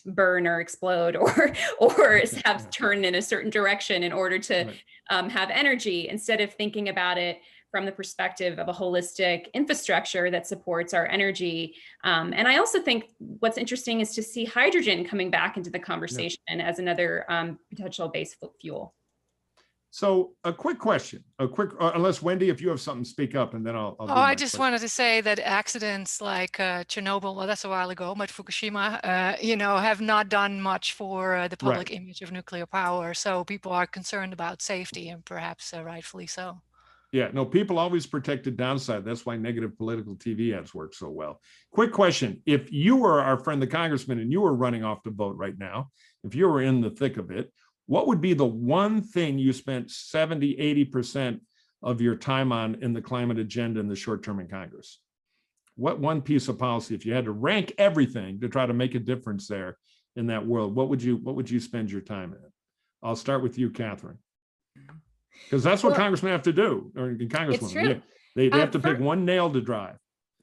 S4: burn or explode or have turn in a certain direction in order to have energy, instead of thinking about it from the perspective of a holistic infrastructure that supports our energy. And I also think what's interesting is to see hydrogen coming back into the conversation as another potential base fuel.
S2: So a quick question, unless Wendy, if you have something, speak up, and then I'll do
S6: I just wanted to say that accidents like Chernobyl, well, that's a while ago, but Fukushima, have not done much for the public image of nuclear power. So people are concerned about safety, and perhaps rightfully so.
S2: Yeah, no, people always protect the downside. That's why negative political TV ads work so well. Quick question. If you were our friend, the congressman, and you were running off to vote right now, if you were in the thick of it, what would be the one thing you spent 70, 80% of your time on in the climate agenda in the short term in Congress? What one piece of policy, if you had to rank everything to try to make a difference there in that world, what would you spend your time in? I'll start with you, Katherine. Because that's what congressmen have to do, or congresswomen. They have to pick one nail to drive.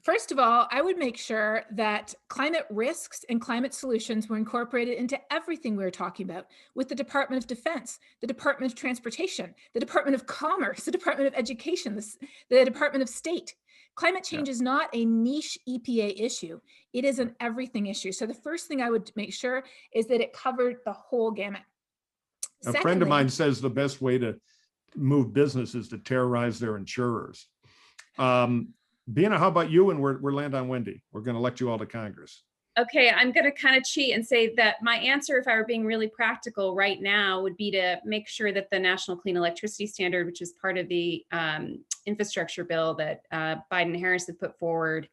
S5: First of all, I would make sure that climate risks and climate solutions were incorporated into everything we were talking about with the Department of Defense, the Department of Transportation, the Department of Commerce, the Department of Education, the Department of State. Climate change is not a niche EPA issue. It is an everything issue. So the first thing I would make sure is that it covered the whole gamut.
S2: A friend of mine says the best way to move business is to terrorize their insurers. Bina, how about you? And we're land on Wendy. We're going to elect you all to Congress.
S4: Okay, I'm going to kind of cheat and say that my answer, if I were being really practical right now, would be to make sure that the National Clean Electricity Standard, which is part of the infrastructure bill that Biden and Harris have put forward,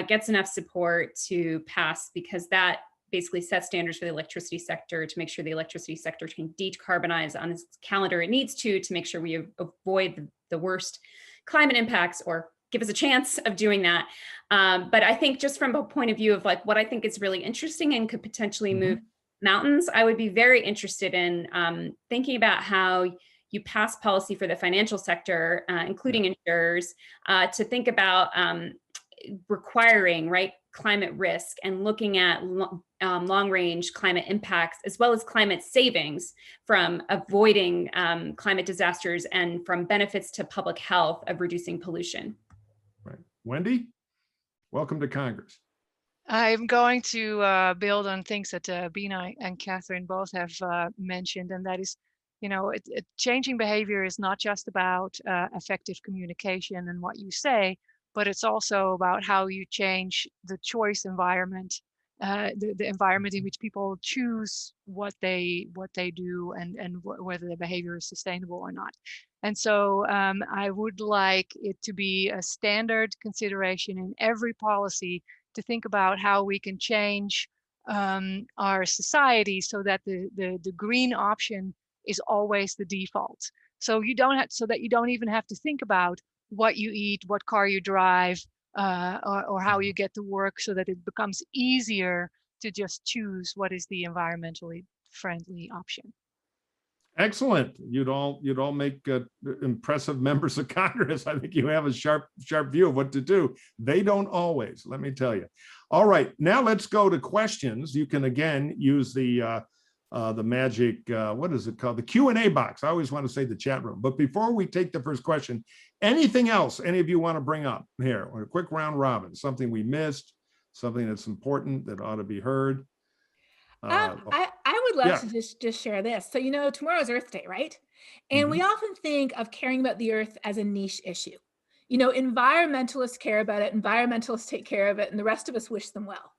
S4: gets enough support to pass, because that basically sets standards for the electricity sector to make sure the electricity sector can decarbonize on this calendar it needs to make sure we avoid the worst climate impacts, or give us a chance of doing that. But I think just from a point of view of like what I think is really interesting and could potentially move mountains, I would be very interested in thinking about how you pass policy for the financial sector, including insurers, to think about requiring climate risk and looking at long-range climate impacts, as well as climate savings from avoiding climate disasters and from benefits to public health of reducing pollution.
S2: Right. Wendy, welcome to Congress.
S6: I'm going to build on things that Bina and Katherine both have mentioned, and that is, changing behavior is not just about effective communication and what you say, but it's also about how you change the choice environment, the environment in which people choose what they do and whether the behavior is sustainable or not. And so I would like it to be a standard consideration in every policy to think about how we can change our society so that the green option is always the default. So that you don't even have to think about what you eat, what car you drive, or how you get to work, so that it becomes easier to just choose what is the environmentally friendly option.
S2: Excellent. You'd all make impressive members of Congress. I think you have a sharp view of what to do. They don't always, let me tell you. All right, now let's go to questions. You can again use the the magic, what is it called? The Q&A box. I always want to say the chat room. But before we take the first question, anything else any of you want to bring up here? Or a quick round robin, something we missed, something that's important that ought to be heard.
S5: I would love
S2: yeah.
S5: to just share this. So, you know, tomorrow's Earth Day, right? And we often think of caring about the earth as a niche issue. You know, environmentalists care about it, environmentalists take care of it, and the rest of us wish them well.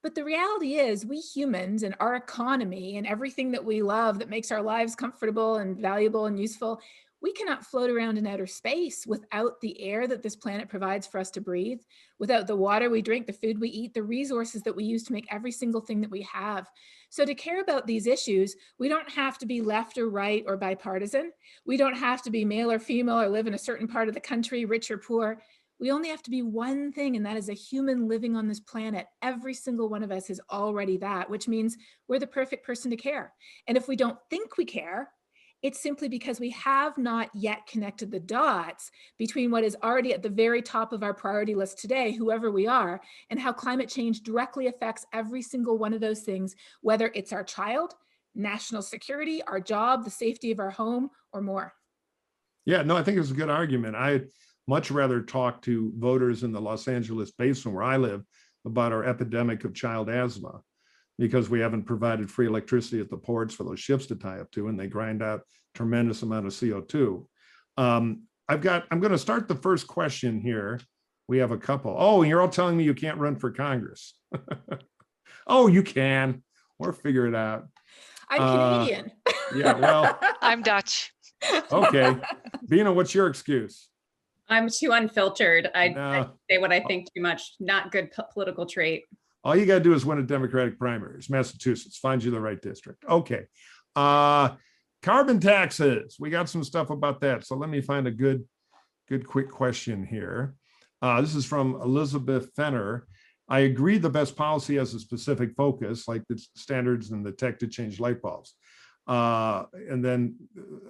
S5: But the reality is we humans and our economy and everything that we love that makes our lives comfortable and valuable and useful, we cannot float around in outer space without the air that this planet provides for us to breathe, without the water we drink, the food we eat, the resources that we use to make every single thing that we have. So to care about these issues, we don't have to be left or right or bipartisan. We don't have to be male or female or live in a certain part of the country, rich or poor. We only have to be one thing, and that is a human living on this planet. Every single one of us is already that, which means we're the perfect person to care. And if we don't think we care, it's simply because we have not yet connected the dots between what is already at the very top of our priority list today, whoever we are, and how climate change directly affects every single one of those things, whether it's our child, national security, our job, the safety of our home, or more.
S2: Yeah, no, I think it's a good argument. I'd much rather talk to voters in the Los Angeles basin where I live about our epidemic of child asthma, because we haven't provided free electricity at the ports for those ships to tie up to, and they grind out tremendous amount of CO2. I'm going to start the first question here. We have a couple. Oh, you're all telling me you can't run for Congress. Oh, you can. We'll figure it out.
S5: I'm Canadian.
S2: Yeah, well.
S6: I'm Dutch.
S2: Okay. Bina, what's your excuse?
S4: I'm too unfiltered. I say what I think too much. Not good political trait.
S2: All you got to do is win a Democratic primaries. Massachusetts, find you the right district. Okay. Carbon taxes. We got some stuff about that. So let me find a good quick question here. This is from Elizabeth Fenner. I agree the best policy has a specific focus, like the standards and the tech to change light bulbs. And then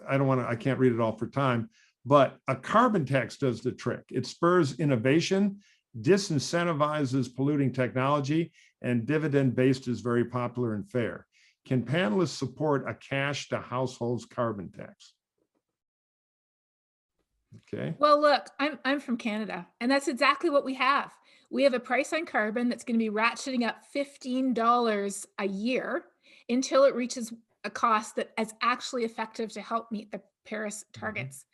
S2: I can't read it all for time, but a carbon tax does the trick. It spurs innovation, disincentivizes polluting technology, and dividend-based is very popular and fair. Can panelists support a cash to households carbon tax? Okay.
S5: Well, look, I'm from Canada, and that's exactly what we have. We have a price on carbon that's going to be ratcheting up $15 a year until it reaches a cost that is actually effective to help meet the Paris targets.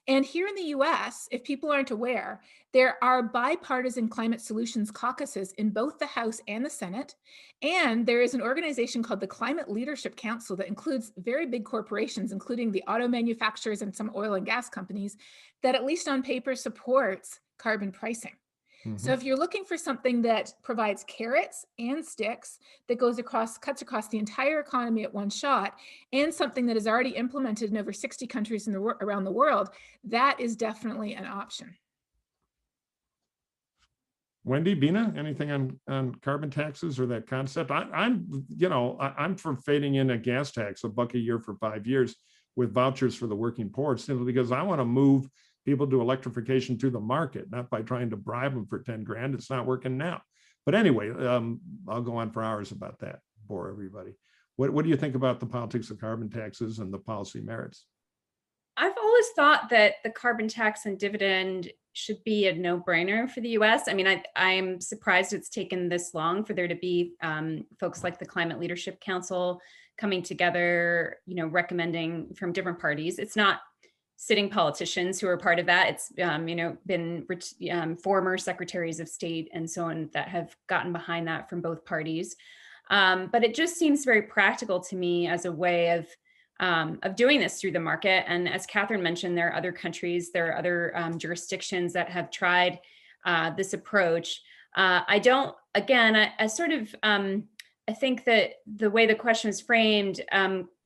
S5: And here in the US, if people aren't aware, there are bipartisan climate solutions caucuses in both the House and the Senate. And there is an organization called the Climate Leadership Council that includes very big corporations, including the auto manufacturers and some oil and gas companies, that at least on paper supports carbon pricing. So if you're looking for something that provides carrots and sticks, that cuts across the entire economy at one shot, and something that is already implemented in over 60 countries around the world, that is definitely an option.
S2: Wendy, Bina, anything on carbon taxes or that concept? I'm for fading in a gas tax, $1 a year for 5 years with vouchers for the working poor, simply because I want to move people to electrification through the market, not by trying to bribe them for 10 grand. It's not working now. But anyway, I'll go on for hours about that, bore everybody. What do you think about the politics of carbon taxes and the policy merits?
S4: I've always thought that the carbon tax and dividend should be a no-brainer for the US. I mean, I'm surprised it's taken this long for there to be folks like the Climate Leadership Council coming together, recommending from different parties. It's not sitting politicians who are part of that. It's been former secretaries of state and so on that have gotten behind that from both parties. But it just seems very practical to me as a way of doing this through the market. And as Katherine mentioned, there are other countries, there are other jurisdictions that have tried this approach. I think that the way the question is framed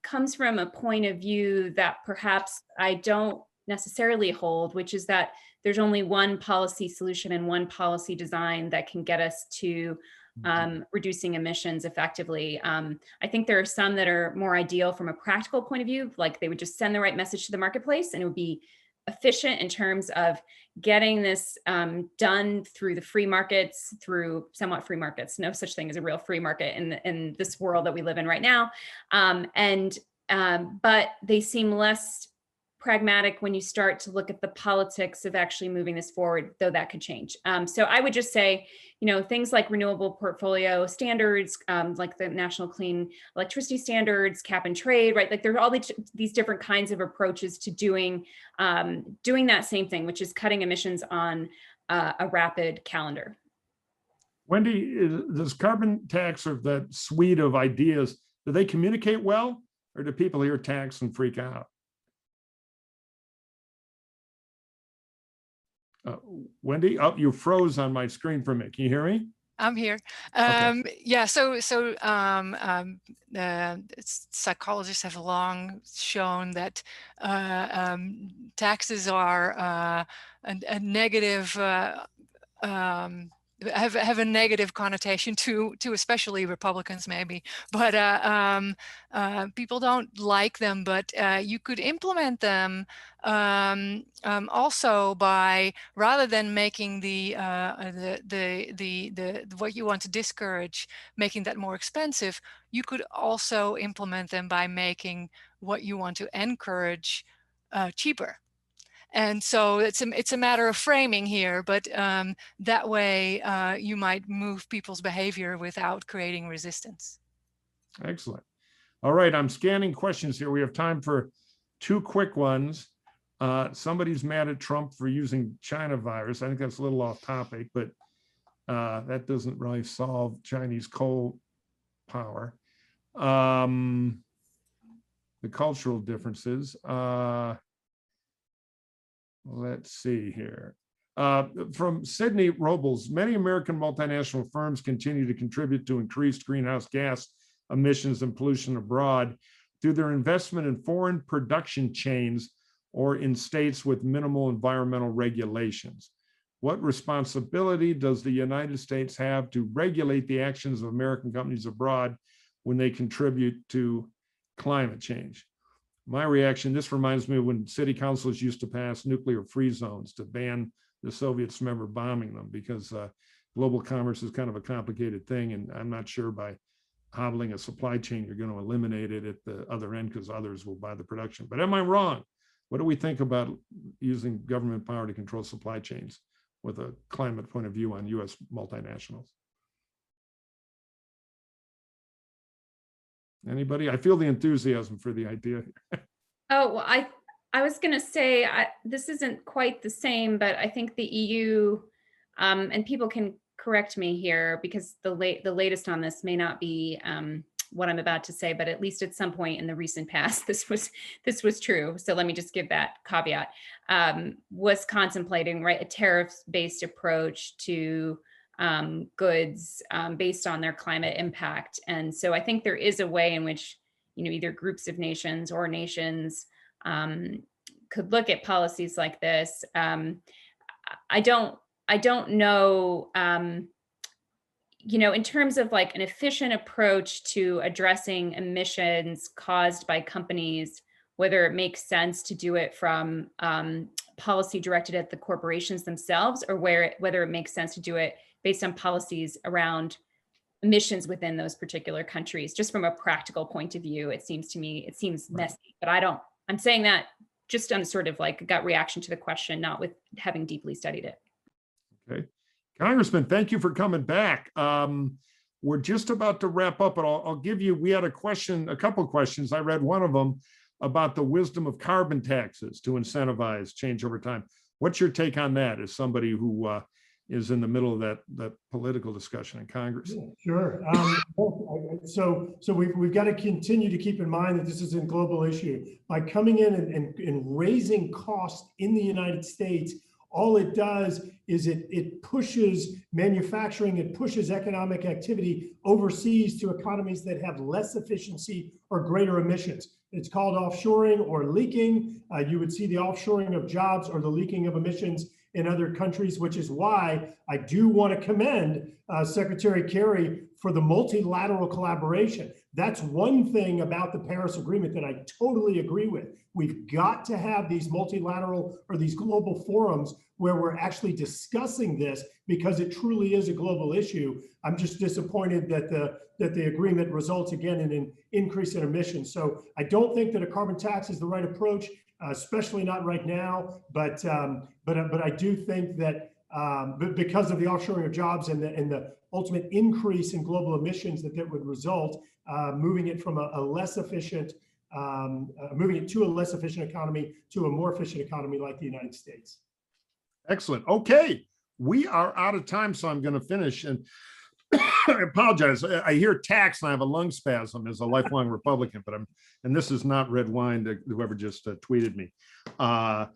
S4: comes from a point of view that perhaps I don't necessarily hold, which is that there's only one policy solution and one policy design that can get us to reducing emissions effectively. I think there are some that are more ideal from a practical point of view, like they would just send the right message to the marketplace and it would be efficient in terms of getting this done through the free markets, through somewhat free markets. No such thing as a real free market in this world that we live in right now. But they seem less pragmatic when you start to look at the politics of actually moving this forward, though that could change. So I would just say, things like renewable portfolio standards, like the National Clean Electricity Standards, cap and trade, right? Like there are all these different kinds of approaches to doing that same thing, which is cutting emissions on a rapid calendar.
S2: Wendy, does carbon tax or that suite of ideas, do they communicate well, or do people hear tax and freak out? Wendy, you froze on my screen for a minute. Can you hear me?
S6: I'm here.
S2: Okay.
S6: Yeah, psychologists have long shown that taxes are a negative, have a negative connotation to especially Republicans maybe, but people don't like them. But you could implement them also by, rather than making the what you want to discourage, making that more expensive, you could also implement them by making what you want to encourage cheaper. And so it's a matter of framing here, but that way you might move people's behavior without creating resistance.
S2: Excellent. All right, I'm scanning questions here. We have time for 2 quick ones. Somebody's mad at Trump for using China virus. I think that's a little off topic, but that doesn't really solve Chinese coal power. The cultural differences. Let's see here. From Sydney Robles, many American multinational firms continue to contribute to increased greenhouse gas emissions and pollution abroad through their investment in foreign production chains or in states with minimal environmental regulations. What responsibility does the United States have to regulate the actions of American companies abroad when they contribute to climate change? My reaction, this reminds me of when city councils used to pass nuclear-free zones to ban the Soviets from ever bombing them, because global commerce is kind of a complicated thing, and I'm not sure by hobbling a supply chain you're going to eliminate it at the other end because others will buy the production. But am I wrong? What do we think about using government power to control supply chains with a climate point of view on U.S. multinationals? Anybody? I feel the enthusiasm for the idea.
S4: Oh, well, I was going to say this isn't quite the same, but I think the EU, and people can correct me here because the latest on this may not be what I'm about to say, but at least at some point in the recent past, this was true. So let me just give that caveat. Was contemplating, right, a tariff-based approach to goods based on their climate impact. And so I think there is a way in which, either groups of nations or nations could look at policies like this. I don't know, in terms of like an efficient approach to addressing emissions caused by companies, whether it makes sense to do it from policy directed at the corporations themselves, or whether it makes sense to do it based on policies around emissions within those particular countries. Just from a practical point of view, it seems messy, but I'm saying that just on sort of like a gut reaction to the question, not with having deeply studied it.
S2: Okay. Congressman, thank you for coming back. We're just about to wrap up, but I'll give you, we had a couple questions. I read one of them about the wisdom of carbon taxes to incentivize change over time. What's your take on that as somebody who is in the middle of that political discussion in Congress?
S3: Sure. So we've got to continue to keep in mind that this is a global issue. By coming in and raising costs in the United States, all it does is it pushes manufacturing, it pushes economic activity overseas to economies that have less efficiency or greater emissions. It's called offshoring or leaking. You would see the offshoring of jobs or the leaking of emissions in other countries, which is why I do want to commend Secretary Kerry for the multilateral collaboration. That's one thing about the Paris Agreement that I totally agree with. We've got to have these multilateral or these global forums where we're actually discussing this, because it truly is a global issue. I'm just disappointed that the agreement results again in an increase in emissions. So I don't think that a carbon tax is the right approach, especially not right now. But I do think that because of the offshoring of jobs and the ultimate increase in global emissions that would result, moving it from a less efficient, moving it to a less efficient economy to a more efficient economy like the United States.
S2: Excellent. Okay, we are out of time, so I'm going to finish. And I apologize. I hear tax and I have a lung spasm as a lifelong Republican, but and this is not red wine to whoever just tweeted me. I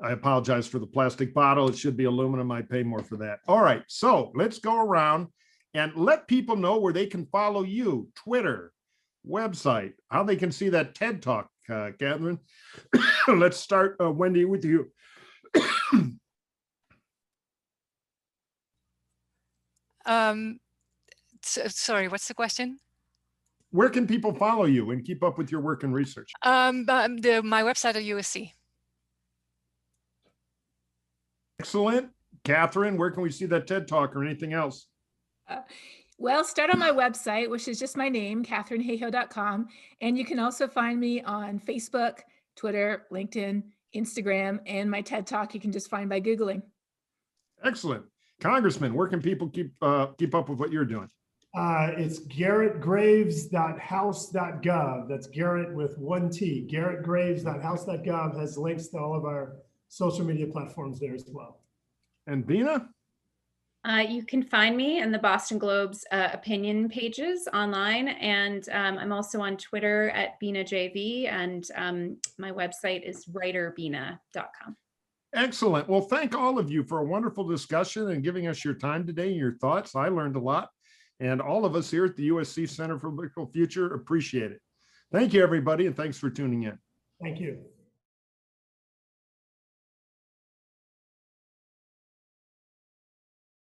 S2: apologize for the plastic bottle. It should be aluminum. I pay more for that. All right, so let's go around and let people know where they can follow you, Twitter, website, how they can see that TED Talk, Katherine. Let's start, Wendy, with you.
S6: Sorry, what's the question?
S2: Where can people follow you and keep up with your work and research?
S6: My website at USC.
S2: Excellent. Katherine, where can we see that TED Talk or anything else?
S5: Well, start on my website, which is just my name, katherinehayhoe.com. And you can also find me on Facebook, Twitter, LinkedIn, Instagram, and my TED Talk you can just find by Googling.
S2: Excellent. Congressman, where can people keep up with what you're doing?
S3: It's garrettgraves.house.gov. That's Garrett with one T. garrettgraves.house.gov has links to all of our social media platforms there as well.
S2: And Bina?
S4: You can find me in the Boston Globe's opinion pages online, and I'm also on Twitter at BinaJV, and my website is writerbina.com.
S2: Excellent. Well, thank all of you for a wonderful discussion and giving us your time today and your thoughts. I learned a lot, and all of us here at the USC Center for Political Future appreciate it. Thank you, everybody, and thanks for tuning in.
S3: Thank you.